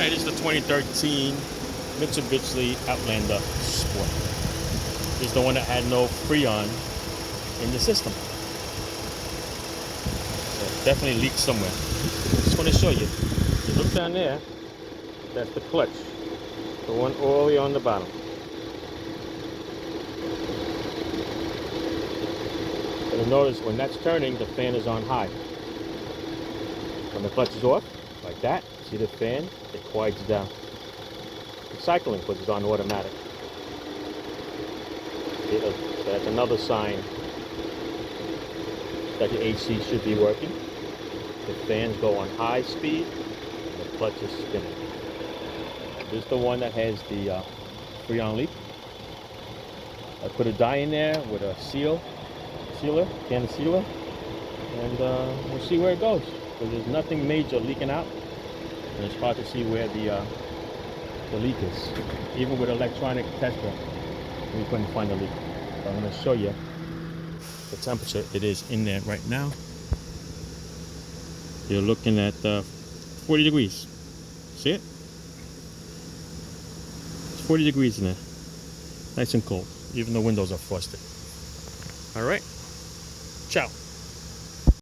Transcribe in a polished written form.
Alright, this is the 2013 Mitsubishi Outlander Sport. This is the one that had no Freon in the system. So it definitely leaked somewhere. Just want to show you. You look down there, that's the clutch. The one all the way on the bottom. So you'll notice when that's turning, the fan is on high. When the clutch is off, like that, see the fan? It quiets down. It's cycling because it's on automatic. So that's another sign that the AC should be working. The fans go on high speed and the clutch is spinning. This is the one that has the Freon leak. I put a dye in there with a sealer, can sealer, and we'll see where it goes. Because there's nothing major leaking out, and it's hard to see where the leak is. Even with electronic tester, we couldn't find the leak. So I'm going to show you the temperature it is in there right now. You're looking at 40 degrees. See it? It's 40 degrees in there. Nice and cold. Even the windows are frosted. All right. Ciao.